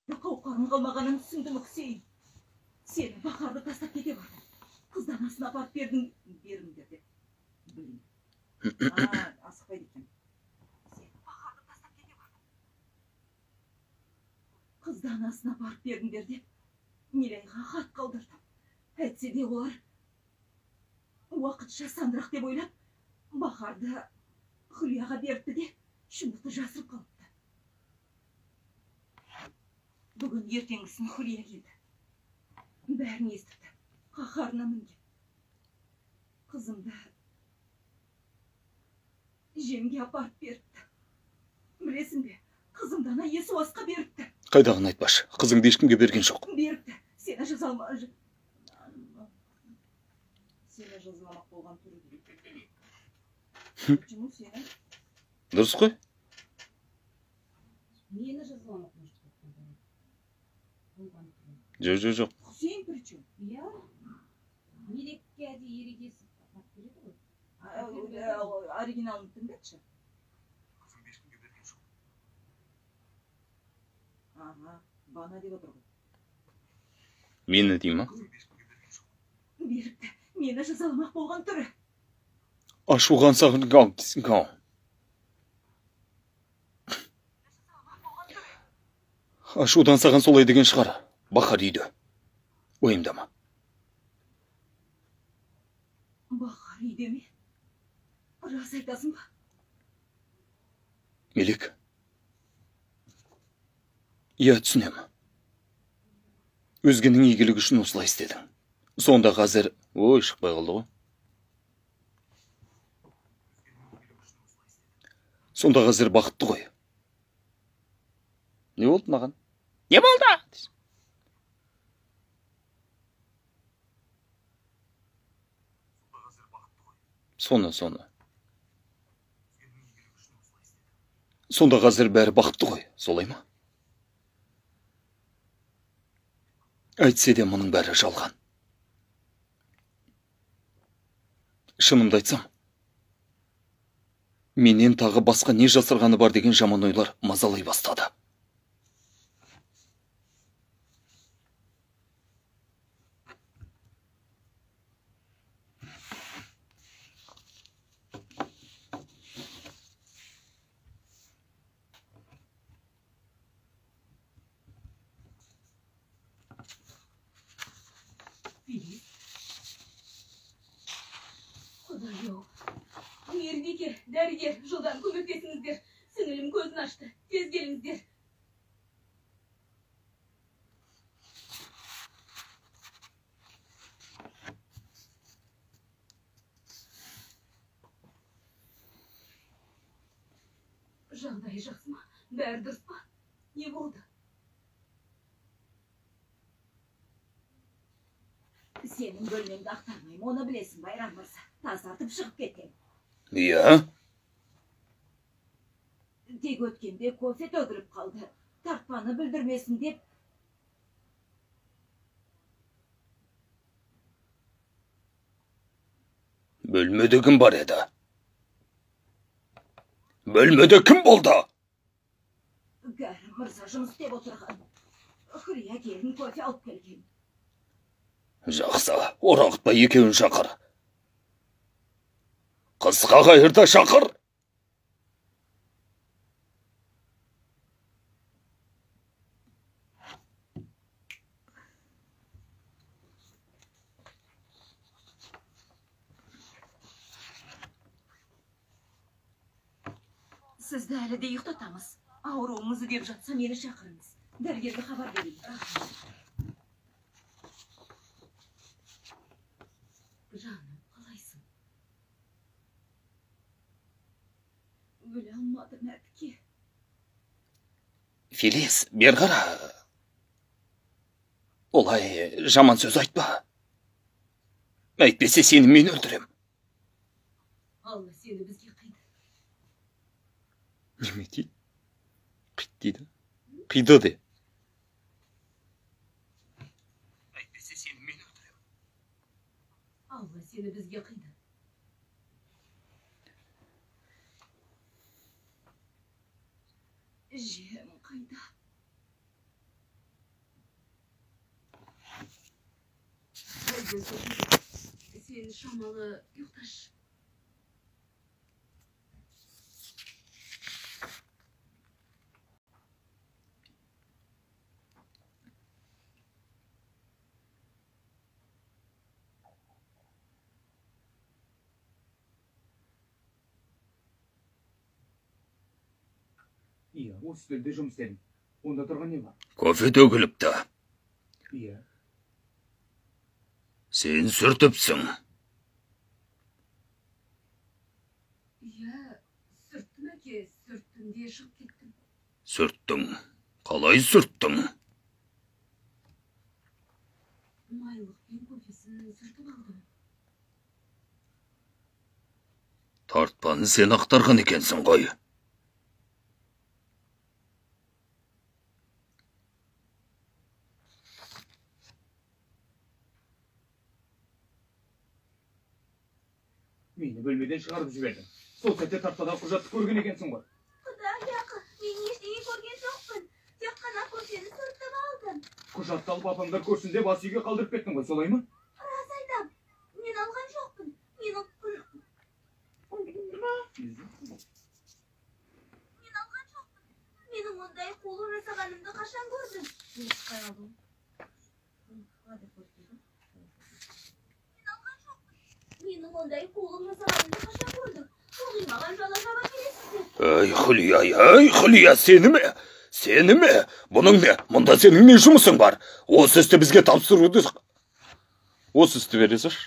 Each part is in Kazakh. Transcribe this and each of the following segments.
Қауқарың қалмағанын түсіндім Үксейін. Сені Бақарды тастап кете барды. Қыздан асына апарып беріңдер деп. Білейін. Асықпайды екен. Сені Бақарды тастап кете барды. Қыздан асына апарып беріңдер деп. Милайға хат қалдырдым. Әйтсе де олар уақытша сандырақ деп ойлап, Бақарды Хүлияға беріпті де, шындықты жасырып қалыпты. Бүгін ертеңгісін Хүлия келді. Бәрін естіпті. Қаһарына мінген. Қызымды жемге апарып беріпті. Білесің бе, қызымды ана Есуасқа беріпті. Қайдағын айтпашы, қызыңды ешкімге берген жоқ. Беріпті. Сені жазаламақ болған түрі дейді. Почему сені? Дұрыс қой? Мені жазаламақ Жоқ. Хусейн причем? Я? Мелекке әде ерегесі апарып береді ғой. Оригиналын тыңдатшы. Қызыңды ешкімге берген жоқ. Бана деп отыр ғой. Мені дей ма? Беріпті. Мені жазаламақ болған түрі. Ашуған сағын гау. Ашудан саған солай деген шығар. Бақар үйді. Ойымда ма? Бақар үйде ме? Рас айтасың ба? Мелек. Я түсінем. Өзгенің игілігі үшін осылай істедің. Сонда қазір... Ой, шықпай қалды ғой. Сонда қазір бақытты ғой. Не болды маған? Не болды? Соны. Сонда қазір бәрі бақытты ғой, солай ма? Әйтсе де мұның бәрі жалған. Шынымды айтсам, менен тағы басқа не жасырғаны бар деген жаман ойлар мазалай бастады. Құдай-ау. Мейірбике, дәрігер, жылдан көмектесіңіздер. Сіңілім көзін ашты. Тез келіңіздер. Жағдайы жақсы ма? Бәрі дұрыс па? Не болды? Сенің бөлмеңді ақтармайым, оны білесің, Байрам мырза. Тазартып шығып кетем. Иә? Тек өткенде кофе төгіліп қалды. Тартпаны білдірмесін деп. Бөлмеде кім бар еді? Бөлмеде кім болды? Кәрім мырза жұмыс істеп отырған. Хүлия келін кофе алып келген. Жақсы, орағытпа екеуін шақыр. Қысқа қайырда шақыр. Сізді әлі де ұйықтатамыз. Ауруыңызды деп жатса мені шақырыңыз. Дәрігерге хабар берейін. Жаным, қалайсың? Өле алмадым әпке. Фелис, бер қара. Олай жаман сөз айтпа. Әйтпесе сені мен өлтірем. Алла сені бізге қиды. Неме дейді? Қит дейді. Қиды де. Әйтпесе сені мен өлтірем. Алла сені бізге қиды. Жем қайда? Sen şamalı yoktaş. Iya, осы үстелде жұмыс істедім. Онда тұрған не бар? Кофе төгіліпті. Iya. Сен сүртіпсің. Ya, sürttüm әке, sürttüm diye шығып кеттім. Сүрттің. Қалай сүрттің? Майлықпен кофесін сүртіп алдым. Тартпаны сен ақтарған екенсің ғой. Meni bölmeden шығарып жібердің. Сол сәтте тартпадан құжатты көрген екенсің ғой. Құдай ақы, мен ештеңе көрген жоқпын. Тек қана кофені сүртіп алдым. Құжатты алып апаңдар көрсін деп ас үйге қалдырып кеттің ғой, солай ма? Рас айтам, мен алған жоқпын. Мен алған жоқпын. Менің ондай қолы жасағанымды қашан көрдің? Мен шықпай алдым. Менің ондай қолым жасағанымды қашан көрдің? Оғи маған жала жаба келесіздер. Ай, Хұлия, сені ме? Бұның не? Мұнда сенің не жұмысың бар? Осы істі бізге тапсыруды... Осы істі бересіз.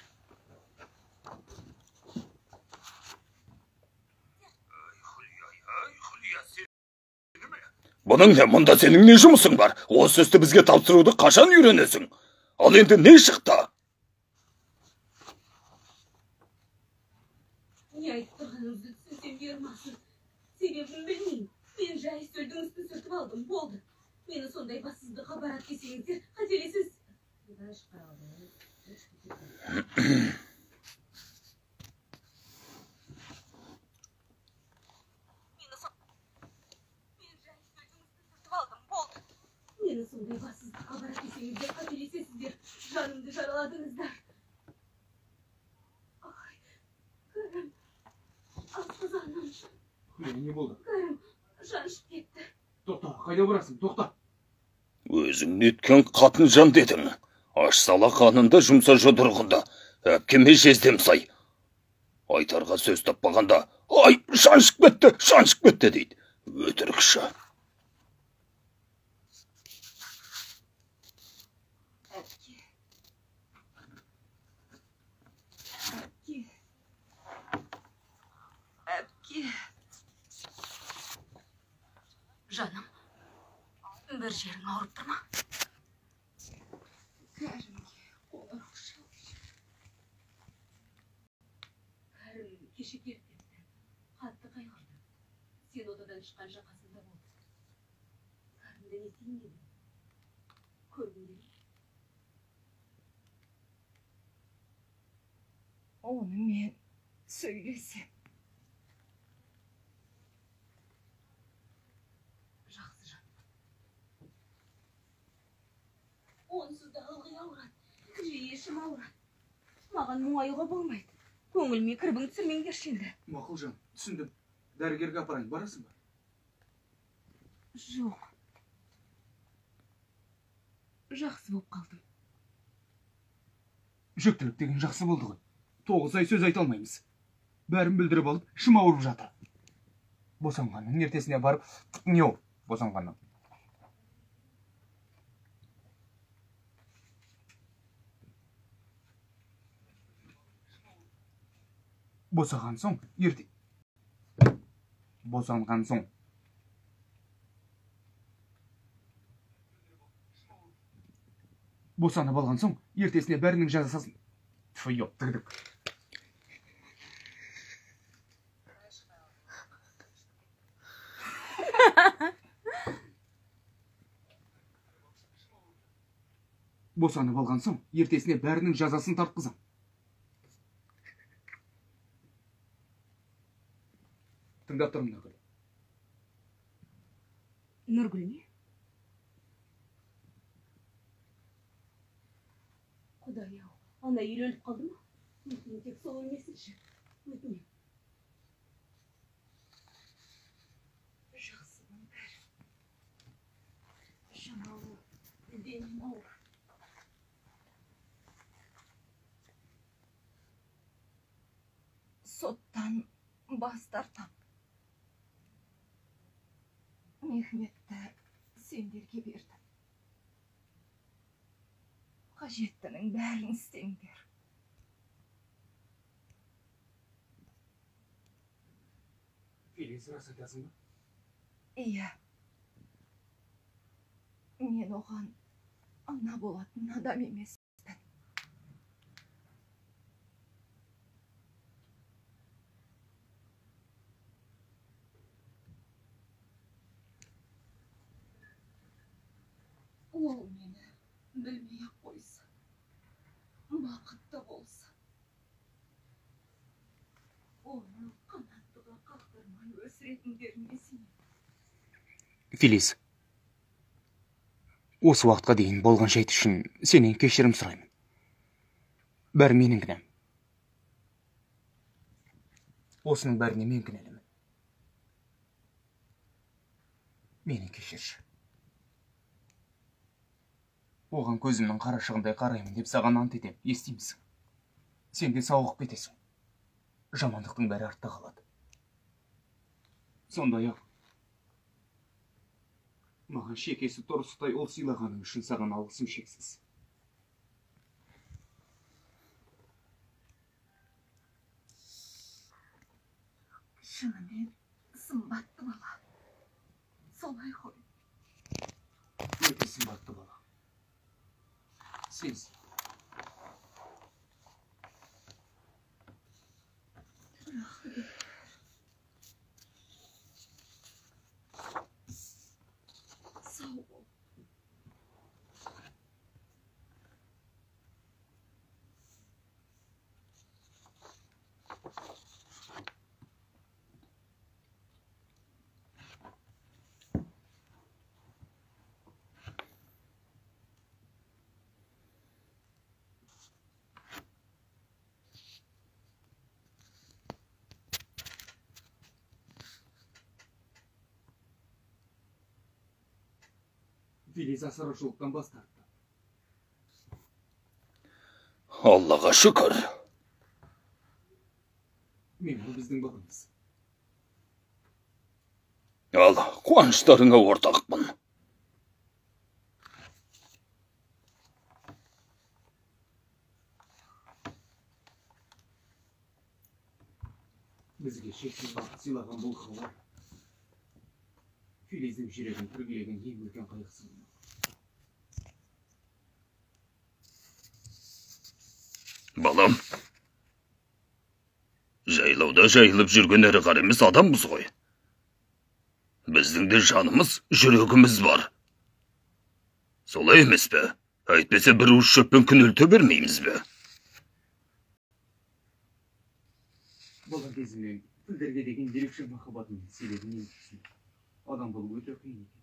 Бұның не? Мұнда сенің не жұмысың бар? Осы істі бізге тапсыруды қашан үйренесің? Ал енді не шықты? Не айтып тұрғаныңызды түсінсем ермақсыз. Себебін білмеймін. Мен жай үстелдің үстін сүртіп алдым, болды. Мені сондай бассыздыққа барат десеңіздер, қателесіз. Мені сондай бассыздыққа барат десеңіздер, қателесесіздер. Жанымды жараладыңыздар. Ай, көрім. Асқызаным. Не болды? Көрім, жаншып кетті. Тоқта, қайда барасың? Тоқта. Өзің неткен қатын жан дедің. Аш сала қанында жұмса жұдырғында. Әпкеме жездем сай. Айтарға сөз таппағанда, ай, жаншып кетті дейді. Өтірікші. Әпке. Жаным, бір жерің ауырып тұр ма? Кәрімге қолы ұқшау. Кәрім кеше келіп кетті. Қатты қайғырды. Сен одадан шыққанша қасында болды. Кәрімді не етейін дедім. Көргім келеді. Онымен сөйлесем. Жақсы жан. Онсыз да ылғи ауырады. Жиі ішім ауырады. Маған мұңаюға болмайды. Көңіліме кірбің түсірмеңдерші енді. Мақұл жан, түсіндім. Дәрігерге апарайын, барасың ба? Жоқ. Жақсы болып қалдым. Жүктілік деген жақсы болды ғой. 9 ай сөз айта алмаймыз. Бәрін білдіріп алып, ішім ауырып жатыр. Босанғанның ертесіне барып, не ол босанғанның? Босанған соң, Босанған соң. Босанып алған соң, ертесіне бәрінің жазасасын. Фу, тігдік. Босанып алған соң, ертесіне бәрінің жазасын тартқызам. Тыңдап тұрмын, Нұргүл. Нұргүл не? Құдай ау, Ана үйреніп қалды ма? Мүмкін тек сол емесінші. Өтінем. Жақсының бәрі. Жаналы, денем ауыр. Соттан бас тартам. Мехметті сендерге бердім. Қажеттінің бәрін істеңдер. Филис, рас айтасың ба? Иә. Мен оған ана болатын адам емеспін. Ол мені білмей-ақ қойса, бақытты болса, оны қанаттыға қақтырмай өсіретіндеріне сенемін. Филис, осы уақытқа дейін болған жайт үшін сенен кешірім сұраймын. Бәрі менің кінәм. Осының бәріне мен кінәлімін. Мені кешірші. Оған көзімнің қарашығындай қараймын деп саған ант етем, естимісің? Сен де сауығып кетесің. Жамандықтың бәрі артта қалады. Сондай-ақ маған шекесі торсықтай ол сыйлағаның үшін саған алғысым шексіз. Шынымен сымбатты бала. Солай ғой. Өте сымбатты бала. Сенсің. Сау бол. Филис асыраушылықтан бас тартты. Аллаға шүкір. Мен бұл біздің бағымыз. Ал қуаныштарыңа ортақпын. Бізге шексіз бақыт сыйлаған бұл хабар Филиздің жүрегін түргілеген ең үлкен қайғысы болды. Балам, жайлауда жайылып жүрген әрі қараймыз адамбыз ғой. Біздің де жанымыз, жүрегіміз бар. Солай емес пе? Әйтпесе бір уыс шөппен күнелте бермейміз бе? Болған кезімнен тілдерге деген ерекше махаббатымның себебін мен түсіндім. Адам болу өте қиын екен.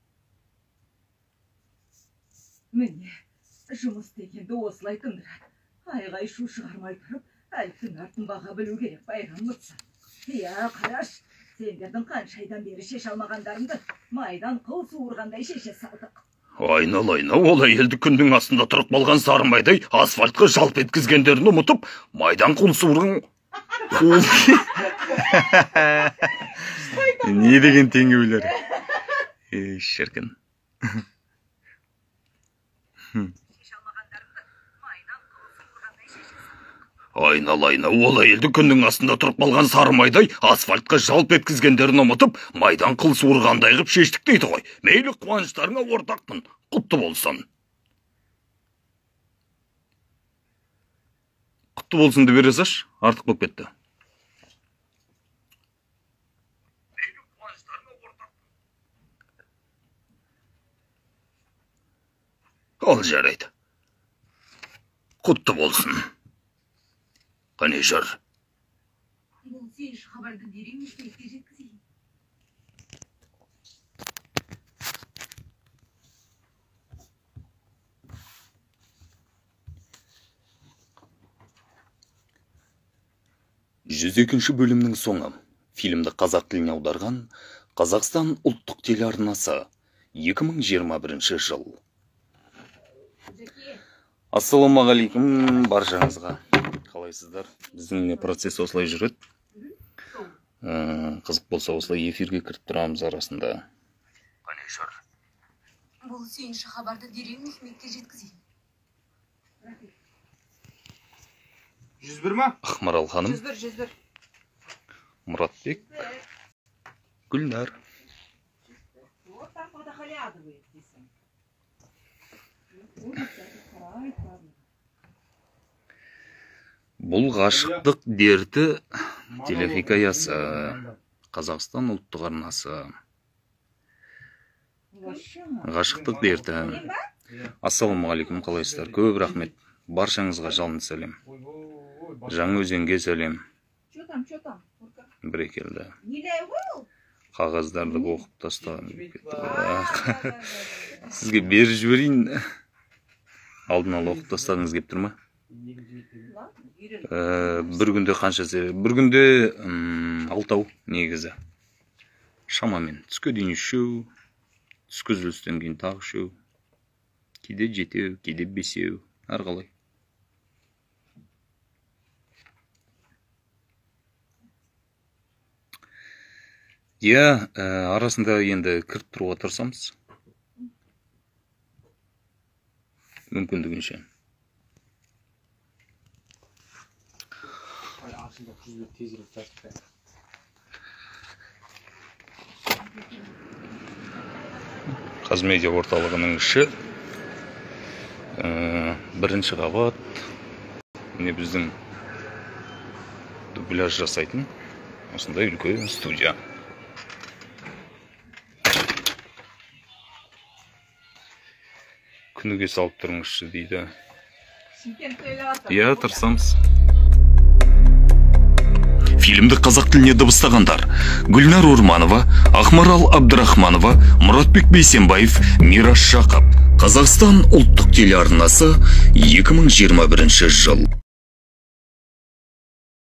Міне, жұмыс дегенді осылай тындырады. Айғай шу шығармай тұрып, әліктің артын баға білу керек, байрам мұтса. Иә, қараш, сендердің қаншайдан бері шеше алмағандарыңды майдан қыл суырғандай шеше салдық. Айналайна, ол әйелді күннің астында тұрып қалған сарымайдай асфальтқа жалп еткізгендерін ұмытып, майдан қыл суырған... Не деген теңеулер? Ей, шіркін. Айналайна, ол әйелді күннің астында тұрып қалған сарымайдай асфальтқа жалп еткізгендерін ұмытып, майдан қыл суырғандай ғып шештік дейді ғой. Мейлі қуаныштарыңа ортақпын, құтты болсын. Құтты болсынды бере саш, артық болып кетті. Ол жарайды. Құтты болсын. Қане жүр. Бұл сүйіш хабарды дереу мектепке жеткізейін. 102 бөлімнің соңы. Фильмді қазақ тіліне аударған Қазақстан ұлттық телеарнасы. 2021 жыл. Ассалаумағалейкум баршаңызға. Қалайсыздар? Біздің процесс осылай жүреді. Қызық болса осылай эфирге кіріп тұрамыз арасында. Бұл сүйінші хабарды дереу Мехметке жеткізейін. 101 ма? Ақмарал ханым, 101. Мұратбек, Гүлнар. Вот так вот охалядывает десең. Бұл ғашықтық дерті телехикаясы. Қазақстан ұлттық арнасы. Ғашықтық дерті. Ассалаумағалейкум, қалайсыздар? Көп рахмет. Баршаңызға жалынды сәлем. Жаңаөзенге сәлем. Чё там? Бірекелді. Нелер был? Қағаздарды оқып тастаған. Сізге беріп жіберейін. Алдын ала оқып тастағыңыз келіп тұр ма? Бір күнде қанша серия? Бір күнде 6 негізі. Шамамен түске дейін 3, түскі үзілістен кейін тағы 3. Кейде 7, кейде 5, әрқалай. Арасында енді кіріп тұруға тырысамыз. Мүмкіндігінше. Қазмедиа орталығының іші. Бірінші қабат. Міне біздің дубляж жасайтын осындай үлкен студия. Күніге салып тұрыңызшы дейді. Тырысамыз. Фильмді қазақ тіліне дыбыстағандар: Гүлнар Орманова, Ақмарал Абдрахманова, Мұратбек Бейсенбаев, Мираш Жақып. Қазақстан ұлттық телеарнасы, 2021 жыл.